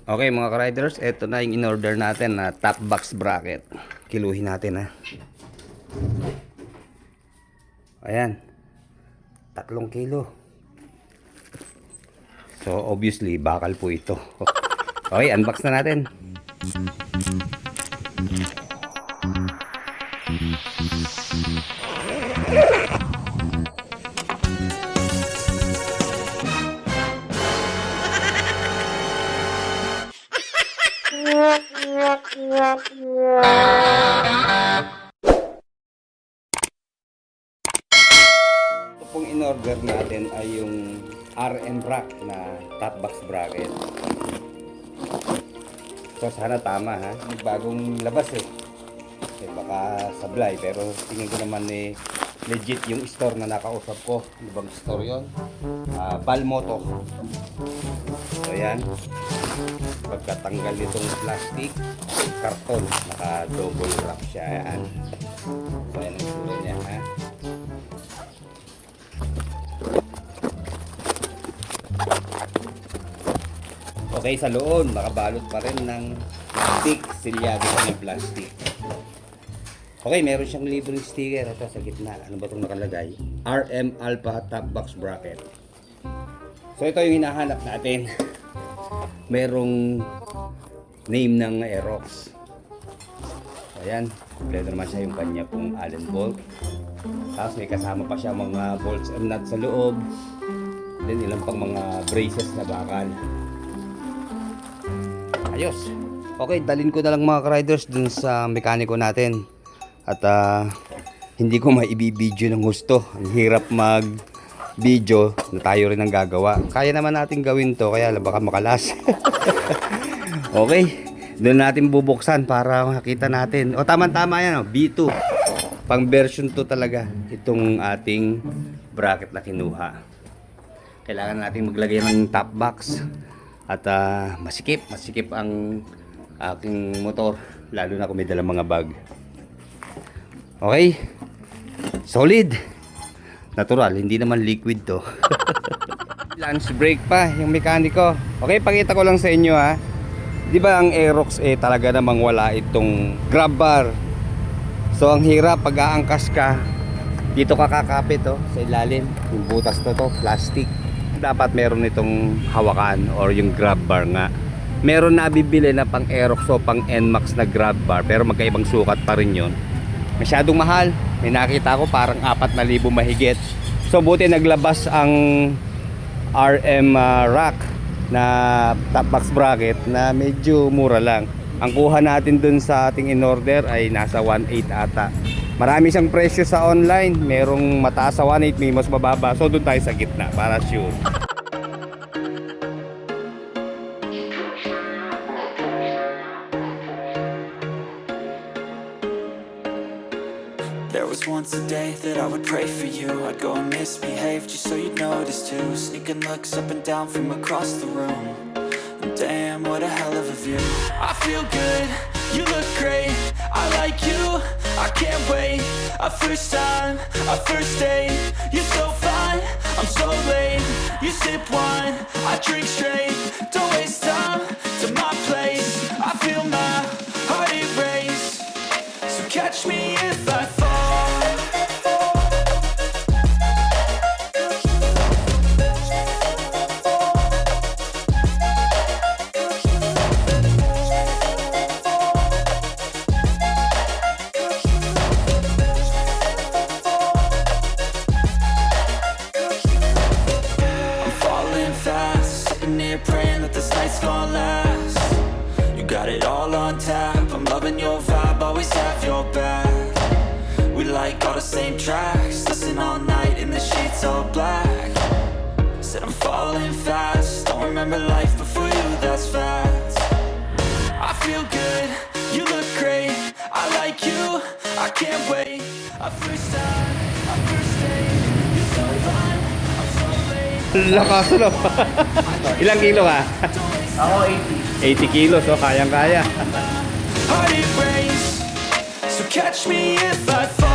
Okay mga ka-riders, eto na yung in-order natin na top box bracket. Kiluhin natin ha. Ayan. 3 kilo. So obviously, bakal po ito. Okay, unbox na natin. Ito pong in-order natin ay yung RM rack na top box bracket. So sana tama ha. May bagong labas eh. Baka sablay pero tingin ko naman legit yung store na nakausap ko. Ano bang store yun? Balmoto. So yan. Pagkatanggal nitong plastic, karton, naka double wrap siya. Ayan. So yan ang sura niya ha. Okay, sa loob, nakabalot pa rin ng plastic, silyado pa ng plastic. Okay, meron siyang libreng sticker. Ito sa gitna. Ano ba itong nakalagay? RM Alpha Top Box Bracket. So ito yung hinahanap natin. Merong name ng Aerox. Ayan, kompleto naman siya yung kanya pong Allen bolt. Tapos may kasama pa siya mga bolts and nuts sa loob. Then ilang pang mga braces na bakal. Ayos. Okay, dalhin ko na lang mga ka-riders dun sa mekaniko natin. At hindi ko maibibideo ng gusto. Ang hirap mag-video na tayo rin ang gagawa. Kaya naman natin gawin to, kaya baka makalas. Okay, doon natin bubuksan para makita natin. O tama-tama yan, B2. Pang version 2 talaga itong ating bracket na kinuha. Kailangan natin maglagay ng top box. At masikip ang aking motor, lalo na kung may dalang mga bag. Okay, solid, natural, hindi naman liquid to. Lunch break pa yung mekaniko. Okay, pakita ko lang sa inyo ha. Di ba ang Aerox talaga namang wala itong grab bar. So ang hirap pag aangkas ka, dito ka kakapit sa ilalim. Yung butas na to, plastic. Dapat meron itong hawakan or yung grab bar nga. Meron na bibili na pang Aerox o pang NMAX na grab bar, pero magkaibang sukat pa rin yun. Masyadong mahal. May nakita ko parang 4,000 mahigit. So buti naglabas ang RM rack na top box bracket na medyo mura lang. Ang kuha natin dun sa ating in-order ay nasa 1.8 ata. Marami siyang presyo sa online. Merong mataas sa 1.8, may mas mababa. So dun tayo sa gitna para sure. There was once a day that I would pray for you. I'd go and misbehave just so you'd notice too. Sneaking looks up and down from across the room. And damn, what a hell of a view. I feel good, you look great. I like you, I can't wait. A first time, a first date. You're so fine, I'm so late. You sip wine, I drink straight. Don't waste time to my place. I feel my heart erase. So catch me if I fall. Praying that this night's gonna last. You got it all on tap. I'm loving your vibe, always have your back. We like all the same tracks. Listen all night in the sheets all black. Said I'm falling fast. Don't remember life before you, that's facts. I feel good, you look great. I like you, I can't wait. A first time, a first date. You're so fine, I'm so late. Lakas na. Ilang kilo ka? Ako 80 kilos, so kayang-kaya. Heart erase. So catch me if I fall.